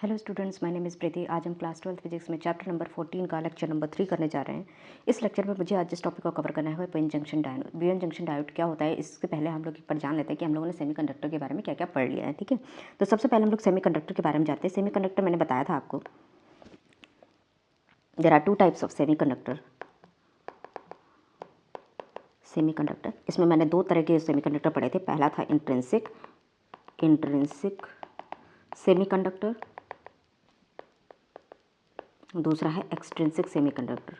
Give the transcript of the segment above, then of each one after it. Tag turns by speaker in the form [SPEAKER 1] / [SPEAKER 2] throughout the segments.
[SPEAKER 1] Hello students, my name is Preeti. आज हम class 12 physics में चैप्टर नंबर 14 का लेक्चर नंबर 3 करने जा रहे हैं। इस लेक्चर में मुझे आज जिस टॉपिक को कवर करना है वो PN junction diode. PN junction diode क्या होता है, इससे पहले हम लोग एक बार जान लेते हैं कि हम लोगों ने सेमीकंडक्टर के बारे में क्या क्या पढ़ लिया है। ठीक है, तो सबसे पहले हम लोग सेमीकंडक्टर के बारे में जानते हैं। सेमीकंडक्टर मैंने बताया था आपको, there are 2 types of semiconductor. Semiconductor, इसमें मैंने 2 तरह के सेमीकंडक्टर पढ़े थे। पहला था इंट्रिंसिक सेमीकंडक्टर, दूसरा है एक्सट्रिंसिक सेमीकंडक्टर।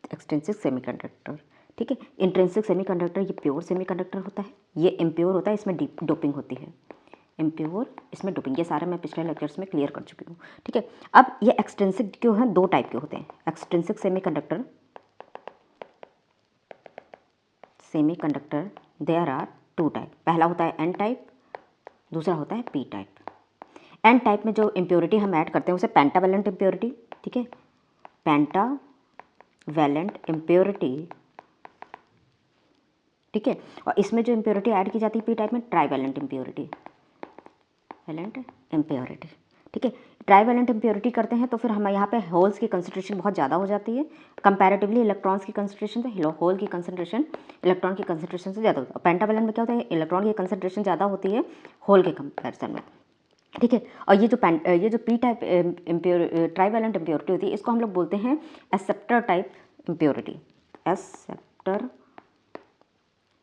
[SPEAKER 1] एक्सट्रिंसिक सेमीकंडक्टर, ठीक है। इंट्रिंसिक सेमीकंडक्टर ये प्योर सेमीकंडक्टर होता है, ये इम्प्योर होता है, इसमें डोपिंग होती है। इम्प्योर, इसमें डोपिंग, ये सारा मैं पिछले लेक्चर्स में क्लियर कर चुकी हूँ। ठीक है, अब ये एक्सट्रिंसिक क्यों है, 2 टाइप के होते हैं। Extrinsic semiconductor there are 2 type. पहला होता है एन टाइप, दूसरा होता है पी टाइप। एन टाइप में जो इम्प्योरिटी हम ऐड करते हैं उसे पेंटावेलेंट इम्प्योरिटी, ठीक है, पेंटावेलेंट इम्प्योरिटी, ठीक है। और इसमें जो इम्प्योरिटी ऐड की जाती है पी टाइप में, ट्राइवेलेंट इम्प्योरिटी, ठीक है। ट्राइवेलेंट इम्प्योरिटी करते हैं तो फिर हम यहाँ पे होल्स की कंसंट्रेशन बहुत ज़्यादा हो जाती है कंपैरेटिवली इलेक्ट्रॉन्स की कंसंट्रेशन से। होल की कंसंट्रेशन इलेक्ट्रॉन की कंसंट्रेशन से ज़्यादा होती है। पेंटावेलेंट में क्या होता है, इलेक्ट्रॉन की कंसंट्रेशन ज़्यादा होती है होल के कंपेरिजन में, ठीक है। और ये जो पी टाइप ट्राइवेलेंट इम्प्योरिटी होती है, इसको हम लोग बोलते हैं acceptor type impurity. Acceptor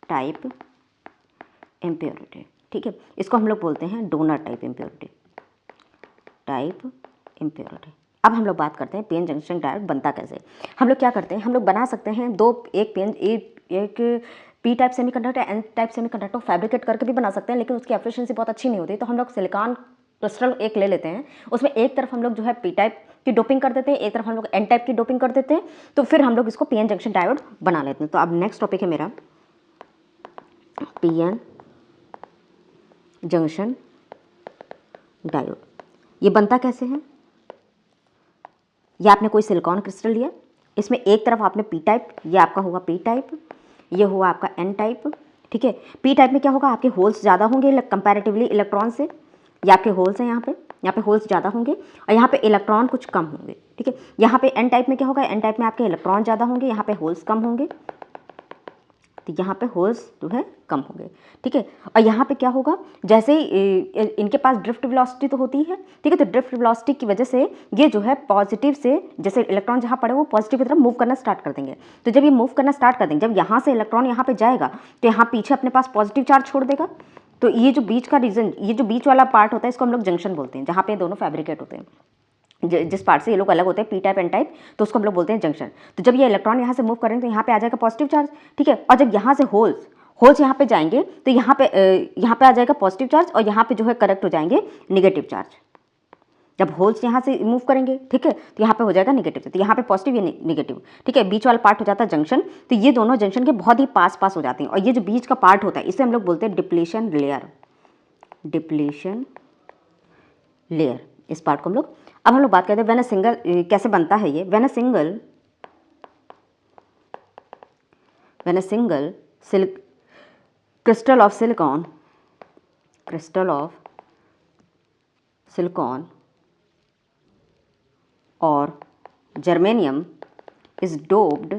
[SPEAKER 1] type impurity, ठीक है। इसको हम लोग बोलते हैं डोनर टाइप इम्प्योरिटी। अब हम लोग बात करते हैं पीएन जंक्शन डायोड बनता कैसे। हम लोग क्या करते हैं, हम लोग बना सकते हैं एक P type semiconductor, N type semiconductor fabricate करके भी बना सकते हैं, लेकिन उसकी एफिशिएंसी बहुत अच्छी नहीं होती। तो हम लोग सिलिकॉन क्रिस्टल एक ले लेते हैं, उसमें एक तरफ हम लोग जो है पी टाइप की डोपिंग कर देते हैं, एक तरफ हम लोग एन टाइप की डोपिंग कर देते हैं, तो फिर हम लोग इसको पीएन जंक्शन डायोड बना लेते हैं। तो अब नेक्स्ट टॉपिक है मेरा पीएन जंक्शन डायोड। ये बनता कैसे है, ये आपने कोई सिलिकॉन क्रिस्टल लिया, इसमें एक तरफ आपने पी टाइप, ये आपका होगा पी टाइप, ये हुआ आपका एन टाइप, ठीक है। पी टाइप में क्या होगा, आपके होल्स ज़्यादा होंगे कंपैरेटिवली इलेक्ट्रॉन से। ये आपके होल्स हैं, यहाँ पे होल्स ज़्यादा होंगे और यहाँ पे इलेक्ट्रॉन कुछ कम होंगे, ठीक है। यहाँ पे एन टाइप में क्या होगा, एन टाइप में आपके इलेक्ट्रॉन ज़्यादा होंगे, यहाँ पे होल्स कम होंगे, तो यहाँ पे होल्स जो है कम होंगे, ठीक है। और यहाँ पे क्या होगा, जैसे ही इनके पास ड्रिफ्ट वेलोसिटी तो होती है, ठीक है। तो ड्रिफ्ट वेलोसिटी की वजह से ये जो है पॉजिटिव से, जैसे इलेक्ट्रॉन जहाँ पड़े वो पॉजिटिव की तरफ मूव करना स्टार्ट कर देंगे। तो जब ये मूव करना स्टार्ट कर देंगे, जब यहाँ से इलेक्ट्रॉन यहाँ पे जाएगा तो यहाँ पीछे अपने पास पॉजिटिव चार्ज छोड़ देगा। तो ये जो बीच का रीजन, ये जो बीच वाला पार्ट होता है, इसको हम लोग जंक्शन बोलते हैं, जहाँ पे दोनों फैब्रिकेट होते हैं। जिस पार्ट से ये लोग अलग होते हैं, पी टाइप एन टाइप, तो उसको हम लोग बोलते हैं जंक्शन। तो जब ये इलेक्ट्रॉन यहाँ से मूव करेंगे तो यहाँ पे आ जाएगा पॉजिटिव चार्ज, ठीक है। और जब यहाँ से होल्स यहाँ पे जाएंगे तो यहाँ पे आ जाएगा पॉजिटिव चार्ज, और यहाँ पे जो है करेक्ट हो जाएंगे निगेटिव चार्ज। जब होल्स यहाँ से मूव करेंगे, ठीक है, तो यहाँ पे हो जाएगा निगेटिव, तो यहाँ पे पॉजिटिव, ये निगेटिव, ठीक है। बीच वाला पार्ट हो जाता है जंक्शन। तो ये दोनों जंक्शन के बहुत ही पास हो जाते हैं, और ये जो बीच का पार्ट होता है इसे हम लोग बोलते हैं डिप्लीशन लेयर, इस पार्ट को हम लोग। अब हम लोग बात करते हैं व्हेन अ सिंगल, कैसे बनता है ये। When a single crystal of silicon और germanium is doped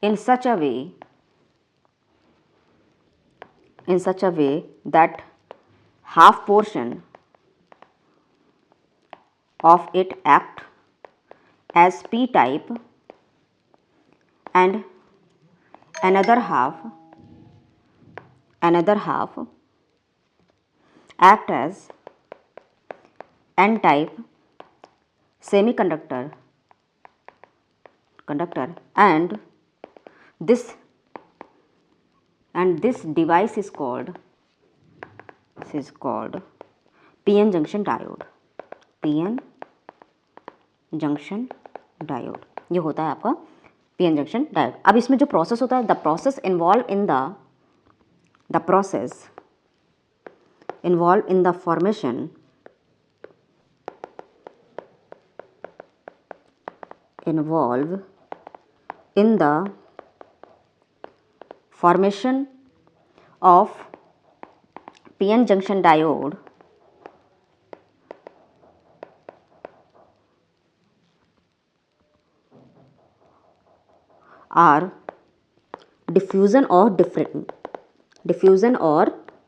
[SPEAKER 1] in such a way that half portion of it act as p type and another half act as n type semiconductor and this device is called PN junction diode। ये होता है आपका PN junction diode। अब इसमें जो process होता है, the process involve in the formation of PN junction diode are diffusion or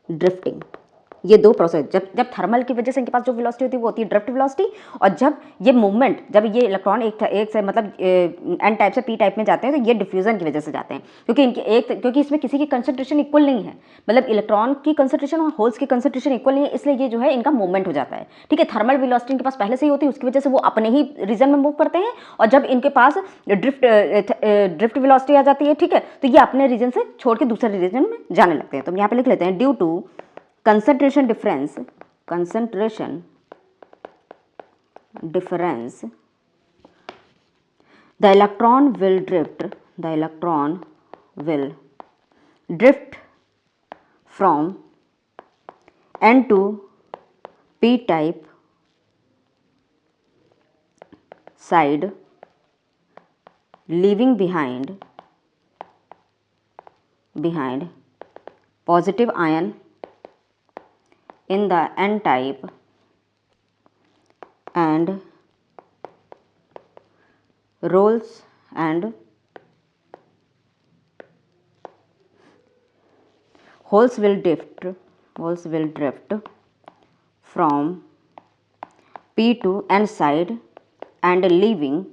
[SPEAKER 1] drifting। ये दो प्रोसेस, जब थर्मल की वजह से इनके पास जो वेलोसिटी होती है वो होती है ड्रिफ्ट वेलोसिटी, और जब ये मूवमेंट, जब ये इलेक्ट्रॉन एक से मतलब एन टाइप से पी टाइप में जाते हैं तो ये डिफ्यूजन की वजह से जाते हैं, क्योंकि इसमें किसी की कंसंट्रेशन इक्वल नहीं है, मतलब इलेक्ट्रॉन की कंसंट्रेशन और होल्स की कंसंट्रेशन इक्वल नहीं है, इसलिए ये जो है इनका मूवमेंट हो जाता है। ठीक है, थर्मल वेलोसिटी इनके पास पहले से ही होती है, उसकी वजह से वो अपने ही रीजन में मूव करते हैं, और जब इनके पास ड्रिफ्ट वेलोसिटी आ जाती है, ठीक है, तो ये अपने रीजन से छोड़ के दूसरे रीजन में जाने लगते हैं। तो हम यहाँ पे लिख लेते हैं due to concentration difference, the electron will drift from N to P type side, leaving behind positive ion in the N type and holes will drift from P to N side and leaving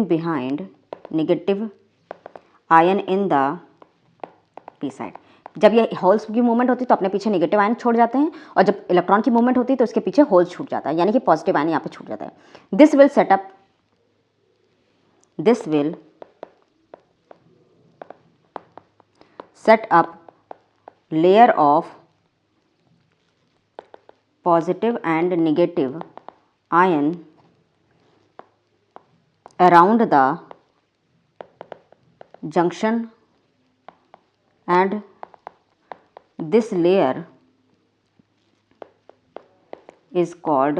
[SPEAKER 1] behind negative ion in the P side। जब ये holes की movement होती है तो अपने पीछे negative ion छोड़ जाते हैं, और जब इलेक्ट्रॉन की मूवमेंट होती है तो उसके पीछे होल्स छूट जाता है, यानी कि पॉजिटिव आयन यहाँ पे छूट जाता है। This will set up layer of positive and negative ion around the junction, and this layer is called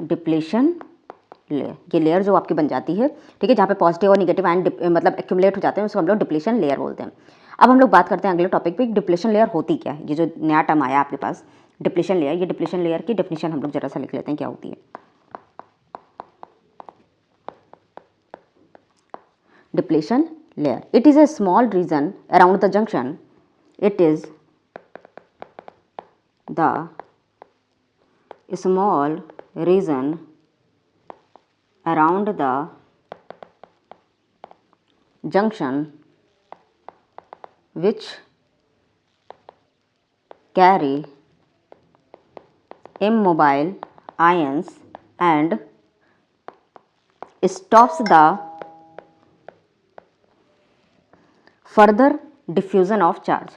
[SPEAKER 1] depletion layer. ये लेयर जो आपकी बन जाती है, ठीक है, जहाँ पे पॉजिटिव और नेगेटिव आयन मतलब एक्यूमुलेट हो जाते हैं, उसको हम लोग डिप्लेशन लेयर बोलते हैं। अब हम लोग बात करते हैं अगले टॉपिक पे, डिप्लेशन लेयर होती क्या है। ये जो नया टर्म आया आपके पास डिप्लेशन लेयर, ये डिप्लेशन लेयर की डेफिनेशन हम लोग जरा सा लिख लेते हैं क्या होती है। Depletion layer, it is a small region around the junction, it is the small region around the junction which carry immobile ions and stops the further diffusion of charge.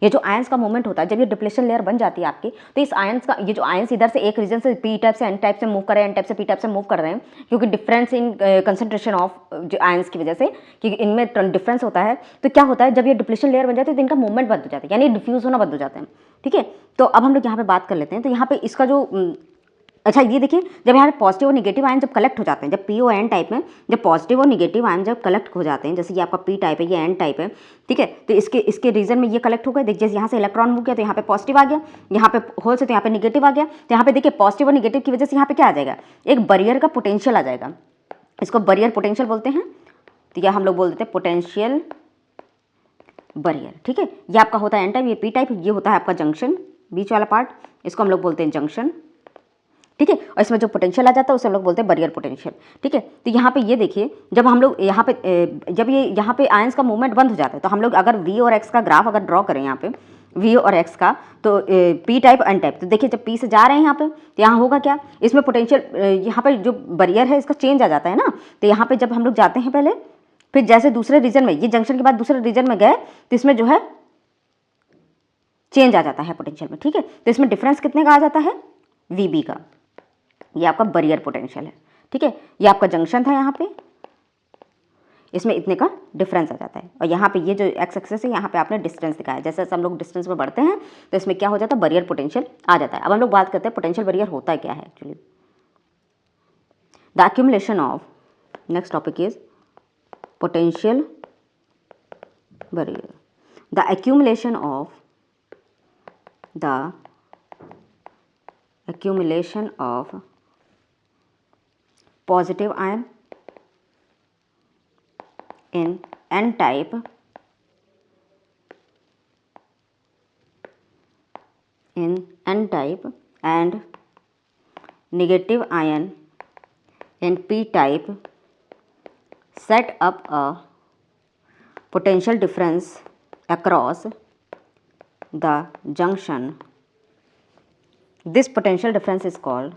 [SPEAKER 1] ये जो आयंस का मूवमेंट होता है, जब ये depletion layer बन जाती है आपकी, तो इस आयंस का, ये जो आयंस इधर से एक रीजन से पी टाइप से एन टाइप से मूव कर रहे हैं, एन टाइप से पी टाइप से मूव कर रहे हैं, क्योंकि डिफरेंस इन कंसंट्रेशन ऑफ जो आयंस की वजह से, क्योंकि इनमें डिफरेंस होता है, तो क्या होता है जब ये डिप्लेशन लेयर बन जाती है तो इनका मूवमेंट बंद हो जाता है, यानी डिफ्यूज़ होना बंद हो जाते हैं। ठीक है, तो अब हम लोग यहाँ पे बात कर लेते हैं। तो यहाँ पे इसका जो अच्छा ये देखिए, जब यहाँ पे पॉजिटिव और नेगेटिव आयन जब कलेक्ट हो जाते हैं, जब पी और एन टाइप में जब पॉजिटिव और नेगेटिव आयन जब कलेक्ट हो जाते हैं, जैसे ये आपका पी टाइप है, ये एन टाइप है, ठीक है, तो इसके रीजन में ये कलेक्ट हो गए। देखिए यहाँ से इलेक्ट्रॉन मूव किया तो यहाँ पे पॉजिटिव आ गया, यहाँ पे होल से तो यहाँ पे नेगेटिव आ गया, तो यहाँ पे देखिए पॉजिटिव और नेगेटिव की वजह से यहाँ पे क्या आ जाएगा, एक बैरियर का पोटेंशियल आ जाएगा, इसको बैरियर पोटेंशियल बोलते हैं। तो यह हम लोग बोल देते हैं पोटेंशियल बैरियर। ठीक है, ये आपका होता है एन टाइप, ये पी टाइप, ये होता है आपका जंक्शन, बीच वाला पार्ट, इसको हम लोग बोलते हैं जंक्शन। ठीक है, और इसमें जो पोटेंशियल आ जाता है उसे हम लोग बोलते हैं बैरियर पोटेंशियल। ठीक है, तो यहाँ पे ये देखिए, जब हम लोग यहाँ पे जब ये यहाँ पे आयंस का मूवमेंट बंद हो जाता है, तो हम लोग अगर वी और एक्स का ग्राफ अगर ड्रॉ करें यहाँ पे वी और एक्स का, तो पी टाइप एन टाइप, तो देखिए जब पी से जा रहे हैं यहाँ पे, तो यहाँ होगा क्या, इसमें पोटेंशियल यहाँ पे जो बैरियर है इसका चेंज आ जाता है ना। तो यहाँ पे जब हम लोग जाते हैं पहले, फिर जैसे दूसरे रीजन में, ये जंक्शन के बाद दूसरे रीजन में गए, तो इसमें जो है चेंज आ जाता है पोटेंशियल में। ठीक है, तो इसमें डिफरेंस कितने का आ जाता है, वी बी का। ये आपका बैरियर पोटेंशियल है। ठीक है, ये आपका जंक्शन था, यहाँ पे इसमें इतने का डिफरेंस आ जाता है, और यहाँ पे ये जो एक्स एक्सिस है यहाँ पे आपने डिस्टेंस दिखाया है। जैसे जैसे हम लोग डिस्टेंस में बढ़ते हैं तो इसमें क्या हो जाता है, बैरियर पोटेंशियल आ जाता है। अब हम लोग बात करते हैं पोटेंशियल बैरियर होता है क्या है actually. The next topic is potential barrier. The accumulation of positive ion in n type and negative ion in p type set up a potential difference across the junction. This potential difference is called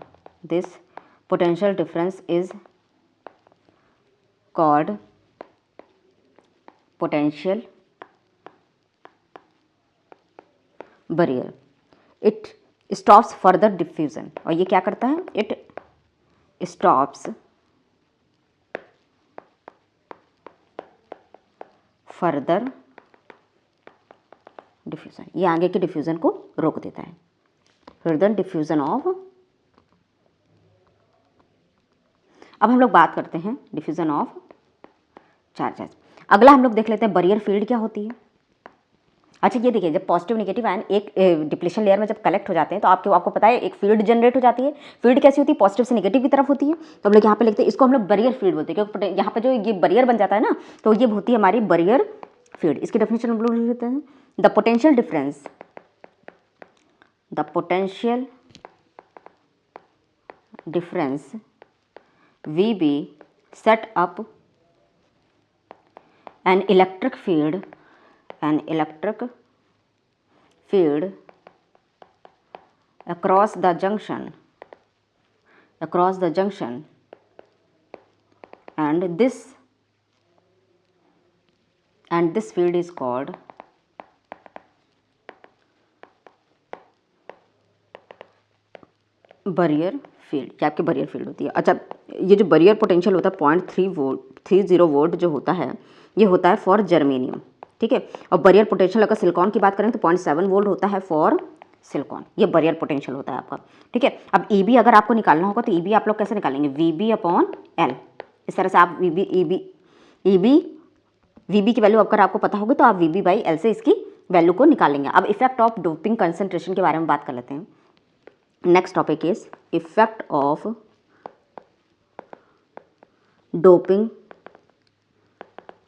[SPEAKER 1] potential barrier. It stops further diffusion. और ये क्या करता है? It stops further diffusion. ये आगे के diffusion को रोक देता है. Further diffusion of. अब हम लोग बात करते हैं डिफ्यूजन ऑफ चार्जेस. अगला हम लोग देख लेते हैं बैरियर फील्ड क्या होती है. अच्छा ये देखिए, जब पॉजिटिव नेगेटिव आयन एक डिप्लेशन लेयर में जब कलेक्ट हो जाते हैं तो आपको पता है एक फील्ड जनरेट हो जाती है. फील्ड कैसी होती है? पॉजिटिव से नेगेटिव की तरफ होती है. तो हम लोग यहाँ पे लिखते हैं, इसको हम लोग बैरियर फील्ड बोलते हैं, क्योंकि यहाँ पे जो ये बैरियर बन जाता है ना, तो ये होती है हमारी बैरियर फील्ड. इसकी डेफिनेशन हम लोग लिख लेते हैं. The potential difference VB set up an electric field across the junction and this field is called barrier field. ये आपकी बैरियर फील्ड होती है. अच्छा ये जो बैरियर पोटेंशियल होता है 0.30 वोल्ट जो होता है, ये होता है फॉर जर्मेनियम. ठीक है. और बैरियर पोटेंशियल अगर सिलिकॉन की बात करें तो 0.7 वोल्ट होता है फॉर सिलिकॉन. ये बैरियर पोटेंशियल होता है आपका. ठीक है. अब EB अगर आपको निकालना होगा तो EB आप लोग कैसे निकालेंगे? VB/L. इस तरह से आप VB की वैल्यू अगर आपको पता होगी तो आप VB/L से इसकी वैल्यू को निकालेंगे. अब इफेक्ट ऑफ डोपिंग कंसंट्रेशन के बारे में बात कर लेते हैं. Next topic is effect of doping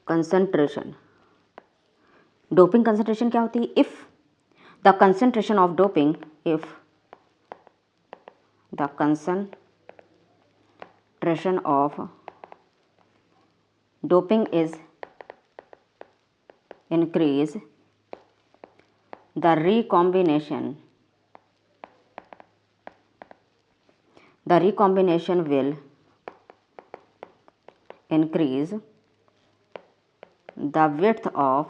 [SPEAKER 1] concentration. Doping concentration क्या होती है? If the concentration of doping is increase, the recombination will increase, the width of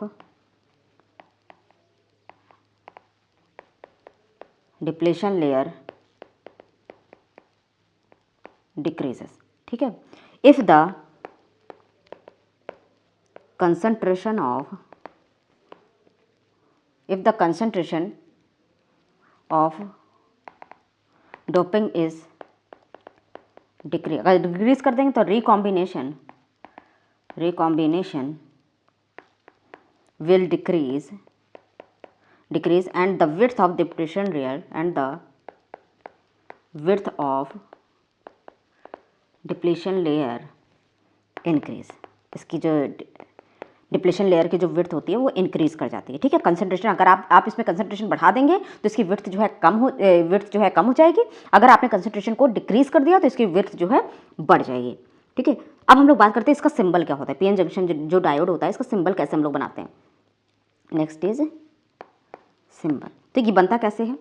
[SPEAKER 1] depletion layer decreases. ठीक है. if the concentration of doping is decrease, अगर decrease कर देंगे तो recombination will decrease and the width of depletion layer increase. इसकी जो depletion layer की जो विड्थ होती है वो इंक्रीज कर जाती है. ठीक है. कंसंट्रेशन अगर आप इसमें कंसंट्रेशन बढ़ा देंगे तो इसकी विड्थ जो है कम हो जाएगी. अगर आपने कंसंट्रेशन को डिक्रीज कर दिया तो इसकी विड्थ जो है बढ़ जाएगी. ठीक है. अब हम लोग बात करते हैं इसका सिंबल क्या होता है. PN जंक्शन जो डायोड होता है इसका सिंबल कैसे हम लोग बनाते हैं. Next is symbol. तो ये बनता कैसे है?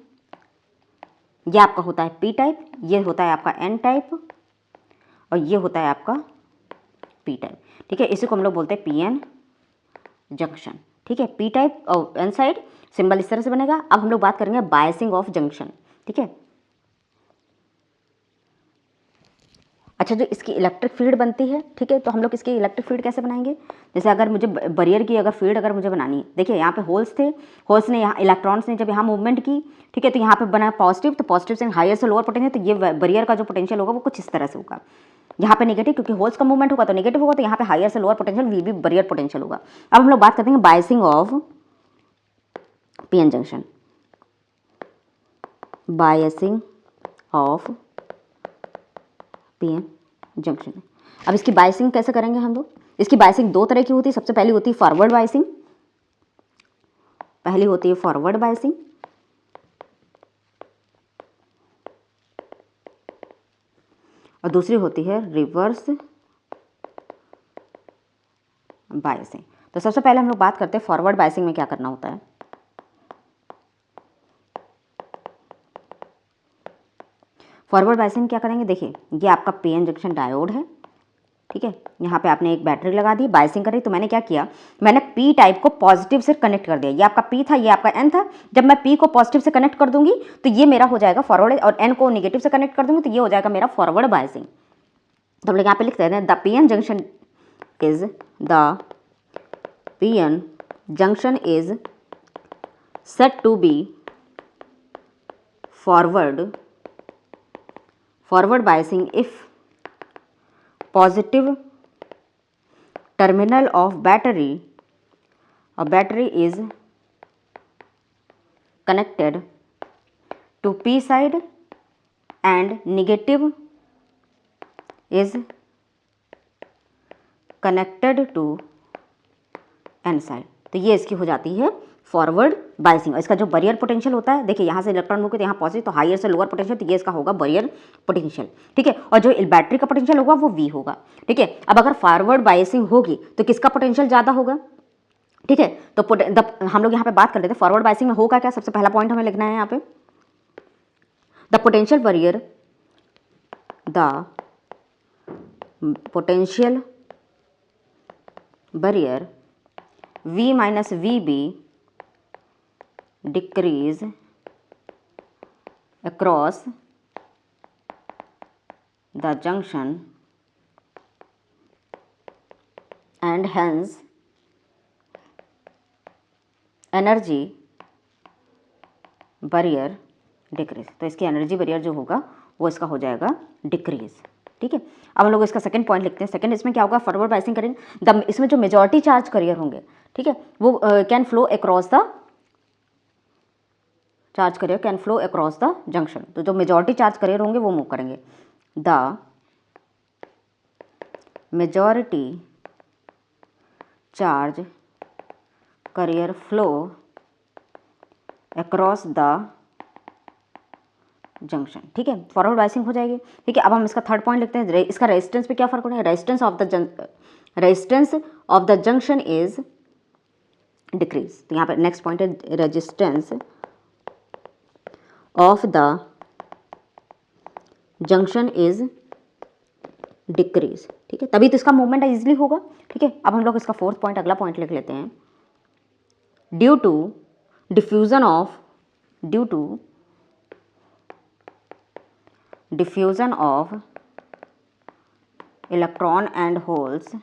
[SPEAKER 1] ये आपका होता है P टाइप, ये होता है आपका N टाइप और ये होता है आपका P टाइप. ठीक है. इसी को हम लोग बोलते हैं PN जंक्शन. ठीक है. P टाइप और N साइड सिंबल इस तरह से बनेगा. अब हम लोग बात करेंगे बायसिंग ऑफ जंक्शन. ठीक है. अच्छा, जो इसकी इलेक्ट्रिक फील्ड बनती है, ठीक है, तो हम लोग इसकी इलेक्ट्रिक फील्ड कैसे बनाएंगे? जैसे अगर मुझे बैरियर की अगर फील्ड अगर मुझे बनानी है, देखिए यहाँ पे होल्स थे, होल्स ने यहाँ इलेक्ट्रॉन्स ने जब यहाँ मूवमेंट की, ठीक है, तो यहाँ पे बना पॉजिटिव, तो पॉजिटिव से हायर से लोअर पोटेंशियल, तो ये बैरियर का जो पोटेंशियल होगा वो कुछ इस तरह से होगा। यहाँ पे नेगेटिव, क्योंकि होल्स का मूवमेंट होगा तो नेगेटिव होगा, तो यहाँ पे हायर से लोअर पोटेंशियल वी भी बैरियर पोटेंशियल होगा। अब हम लोग बात करते हैं biasing of PN junction, biasing of PN junction. अब इसकी बायसिंग कैसे करेंगे हम लोग? इसकी बायसिंग दो तरह की होती है। सबसे पहली होती है फॉरवर्ड बायसिंग, पहली होती है फॉरवर्ड बायसिंग, और दूसरी होती है रिवर्स बायसिंग। तो सबसे पहले हम लोग बात करते हैं फॉरवर्ड बायसिंग में क्या करना होता है। फॉरवर्ड बायसिंग में क्या करेंगे, देखिए ये आपका पीएन जंक्शन डायोड है, ठीक है, यहाँ पे आपने एक बैटरी लगा दी, बायसिंग कर रही, तो मैंने क्या किया, मैंने पी टाइप को पॉजिटिव से कनेक्ट कर दिया। ये आपका पी था, ये आपका एन था। जब मैं पी को पॉजिटिव से कनेक्ट कर दूंगी तो ये मेरा हो जाएगा फॉरवर्ड, और एन को नेगेटिव से कनेक्ट कर दूंगी तो ये हो जाएगा मेरा फॉरवर्ड बायसिंग। तो हम लोग यहाँ पे लिखते हैं the PN junction is set to be forward biasing if positive terminal of battery is connected to P side and negative is connected to N side। तो ये इसकी हो जाती है फॉरवर्ड बायसिंग। और इसका जो बैरियर पोटेंशियल होता है, देखिए यहाँ से इलेक्ट्रॉन मूव करते यहाँ पॉजिटिव, तो हायर से लोअर पोटेंशियल, तो ये इसका होगा बैरियर पोटेंशियल, ठीक है। और जो बैटरी का पोटेंशियल होगा वो वी होगा, ठीक है। अब अगर फॉरवर्ड बायसिंग होगी तो किसका पोटेंशियल ज़्यादा होगा, ठीक है। तो हम लोग यहाँ पे बात कर लेते हैं फॉरवर्ड बायसिंग में होगा क्या। सबसे पहला पॉइंट हमें लिखना है यहाँ पे, the potential barrier V minus VB decrease across the junction and hence energy barrier decrease। तो इसकी एनर्जी बैरियर जो होगा वो इसका हो जाएगा डिक्रीज, ठीक है। अब हम लोग इसका सेकंड पॉइंट लिखते हैं। सेकंड इसमें क्या होगा, फॉरवर्ड बायसिंग करेंगे, इसमें जो मेजॉरिटी चार्ज करियर होंगे, ठीक है, वो can flow across the junction. तो जो मेजॉरिटी चार्ज करियर होंगे वो मूव करेंगे। The majority charge carrier flow across the junction, ठीक है, फॉरवर्ड बायसिंग हो जाएगी, ठीक है। अब हम इसका थर्ड पॉइंट लिखते हैं। इसका रेजिस्टेंस पे क्या फर्क पड़ेगा, resistance of the junction is decrease. तो यहाँ पे नेक्स्ट पॉइंट है resistance of the junction is decrease, ठीक है, तभी तो इसका मूवमेंट इजीली होगा, ठीक है। अब हम लोग इसका फोर्थ पॉइंट, अगला पॉइंट लिख लेते हैं, due to diffusion of electron and holes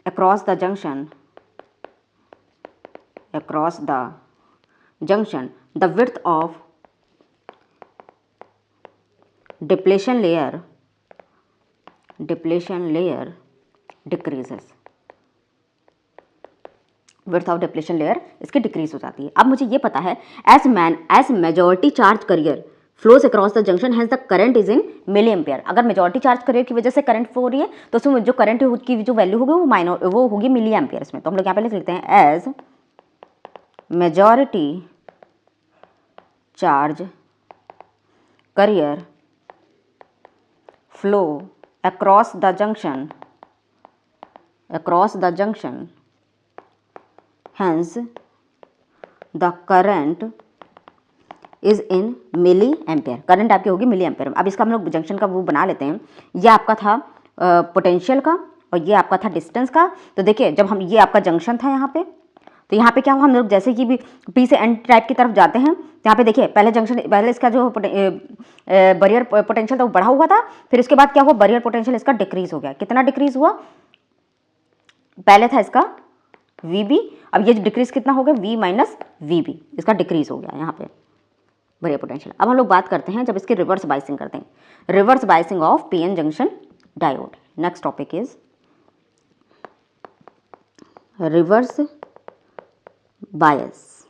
[SPEAKER 1] across the junction, the width of depletion layer decreases। Width of depletion layer इसकी डिक्रीज हो जाती है। अब मुझे ये पता है as majority charge carrier flows across the junction has the current is in milliampere. अगर मेजॉरिटी चार्ज करियर की वजह से करंट फ्लो हो रही है तो उसमें जो करंट की जो वैल्यू होगी वो होगी मिली एम्पियर्स में। तो हम लोग यहाँ पे लिख लेते हैं as majority charge carrier flow across the junction hence the current is in milliampere. Current आपकी होगी मिली एम्पेयर में। अब इसका हम लोग जंक्शन का वो बना लेते हैं। ये आपका था पोटेंशियल का और ये आपका था डिस्टेंस का। तो देखिए जब हम, ये आपका जंक्शन था यहाँ पे, तो यहाँ पे क्या हुआ, हम लोग जैसे कि भी पी से एन टाइप की तरफ जाते हैं, यहाँ पे देखिए पहले जंक्शन, पहले इसका जो बैरियर पोटेंशियल था वो बढ़ा हुआ था, फिर उसके बाद क्या हुआ, बैरियर पोटेंशियल इसका डिक्रीज हो गया। कितना डिक्रीज हुआ, पहले था इसका VB, अब ये डिक्रीज कितना हो गया, V माइनस VB, इसका डिक्रीज हो गया यहाँ पे बैरियर पोटेंशियल। अब हम लोग बात करते हैं जब इसकी रिवर्स बाइसिंग करते हैं, reverse biasing of PN junction diode. Next topic is reverse bias.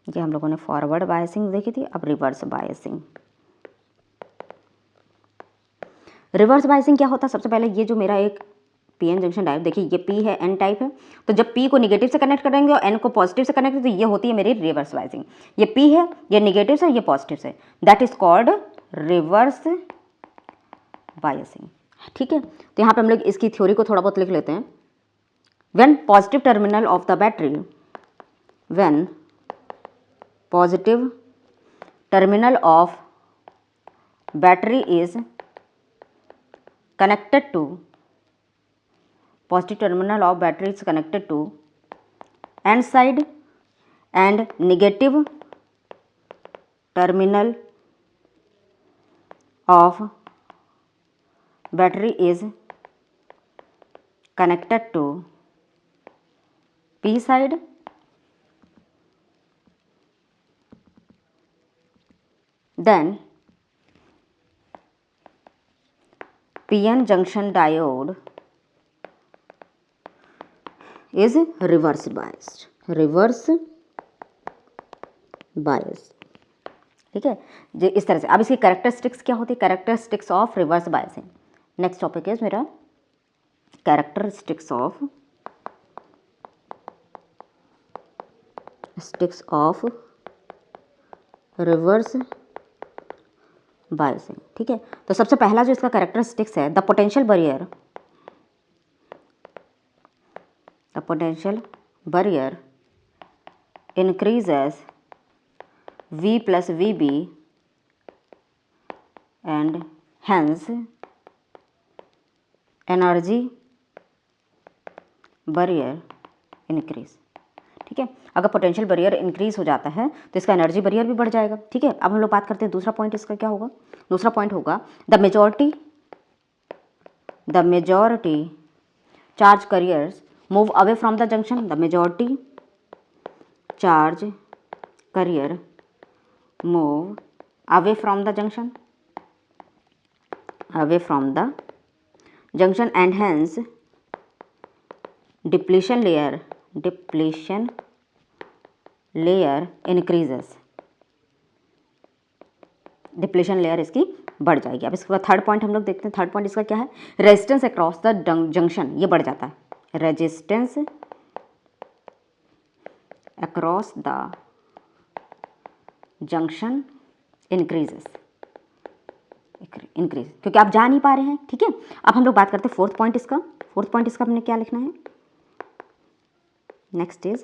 [SPEAKER 1] ये हम लोगों ने फॉरवर्ड बायसिंग देखी थी, अब रिवर्स बायसिंग। रिवर्स बायसिंग क्या होता है, सबसे पहले ये जो मेरा एक PN जंक्शन डायोड, देखिए ये P है, N टाइप है, तो जब P को निगेटिव से कनेक्ट करेंगे और N को पॉजिटिव से कनेक्ट, तो ये होती है मेरी रिवर्स बायसिंग। ये P है, ये निगेटिव से, ये पॉजिटिव से, that is called reverse biasing. ठीक है, तो यहाँ पे हम लोग इसकी थ्योरी को थोड़ा बहुत लिख लेते हैं। When positive terminal of the battery, when positive terminal of battery is connected to, positive terminal of battery is connected to N side and negative terminal of battery is connected to P side, then PN junction diode is reverse biased, reverse bias। ठीक है जी, इस तरह से। अब इसकी characteristics क्या होती है, characteristics of reverse biasing. Next topic is मेरा कैरेक्टरिस्टिक्स ऑफ रिवर्स बायसिंग। ठीक है, तो सबसे पहला जो इसका कैरेक्टरिस्टिक्स है, the potential barrier increases V plus VB and hence energy barrier increase। ठीक है, अगर पोटेंशियल बैरियर इंक्रीज हो जाता है तो इसका एनर्जी बैरियर भी बढ़ जाएगा। ठीक है, अब हम लोग बात करते हैं दूसरा पॉइंट इसका क्या होगा। दूसरा पॉइंट होगा the majority charge carriers move away from the junction, the majority charge carrier move away from the junction, and hence depletion layer increases, depletion layer इसकी बढ़ जाएगी। अब इसका थर्ड पॉइंट हम लोग देखते हैं। थर्ड पॉइंट इसका क्या है, रेजिस्टेंस अक्रॉस द जंक्शन, ये बढ़ जाता है, resistance across the junction increase, क्योंकि आप जा नहीं पा रहे हैं। ठीक है, अब हम लोग बात करते हैं फोर्थ पॉइंट इसका। फोर्थ पॉइंट इसका हमने क्या लिखना है, नेक्स्ट इज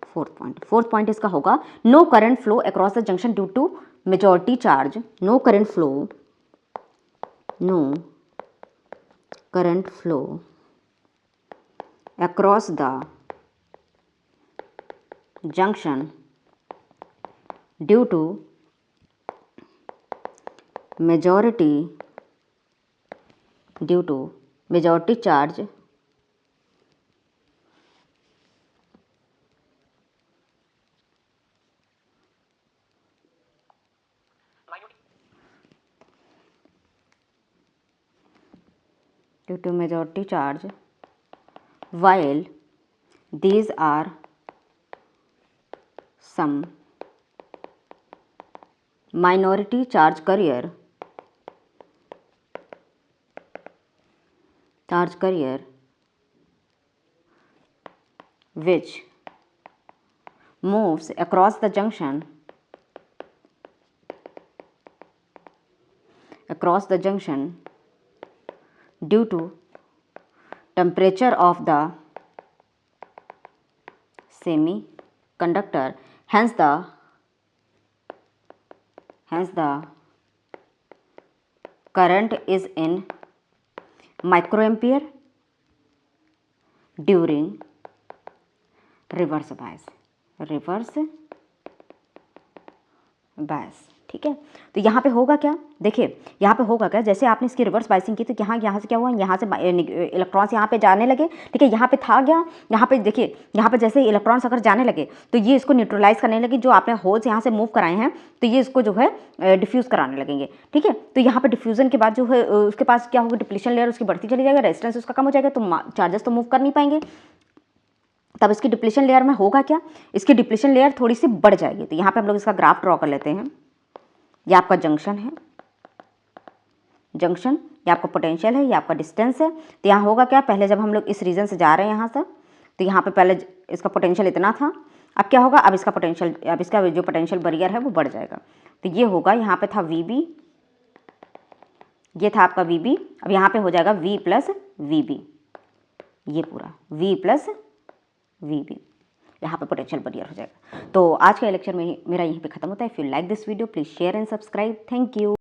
[SPEAKER 1] फोर्थ पॉइंट इसका होगा no current flow across the junction due to majority charge, no current flow across the junction due to majority charge while these are some minority charge carrier which moves across the junction due to temperature of the semiconductor, hence the current is in microampere during reverse bias, reverse bias. ठीक है, तो यहाँ पे होगा क्या, देखिए यहाँ पे होगा क्या, जैसे आपने इसकी रिवर्स बाइसिंग की तो यहाँ से क्या हुआ, यहाँ से इलेक्ट्रॉन्स यहाँ पे जाने लगे। ठीक है, यहाँ पे था गया, यहाँ पे देखिए, यहाँ पे जैसे इलेक्ट्रॉन्स अगर जाने लगे तो ये इसको न्यूट्रलाइज करने लगे, जो आपने होल्स यहाँ से मूव कराए हैं तो ये इसको जो है डिफ्यूज़ कराने लगेंगे। ठीक है, तो यहाँ पे डिफ्यूजन के बाद जो है उसके पास क्या होगा, डिप्लीशन लेयर उसकी बढ़ती चली जाएगा, रेजिस्टेंस उसका कम हो जाएगा, तो चार्जेस तो मूव कर नहीं पाएंगे। तब इसकी डिप्लीशन लेयर में होगा क्या, इसकी डिप्लीशन लेयर थोड़ी सी बढ़ जाएगी। तो यहाँ पे हम लोग इसका ग्राफ ड्रॉ कर लेते हैं। ये आपका जंक्शन है, जंक्शन, ये आपका पोटेंशियल है, ये आपका डिस्टेंस है। तो यहाँ होगा क्या, पहले जब हम लोग इस रीजन से जा रहे हैं यहाँ से, तो यहाँ पे पहले इसका पोटेंशियल इतना था, अब क्या होगा, अब इसका पोटेंशियल, अब इसका जो पोटेंशियल बैरियर है वो बढ़ जाएगा। तो ये होगा, यहाँ पे था VB, ये था आपका VB, अब यहाँ पे हो जाएगा V प्लस VB, ये पूरा V प्लस VB, यहाँ पे पोटेंशियल बैरियर हो जाएगा। तो आज का लेक्चर में मेरा यहीं पे खत्म होता है। If you like this video please share and subscribe. Thank you.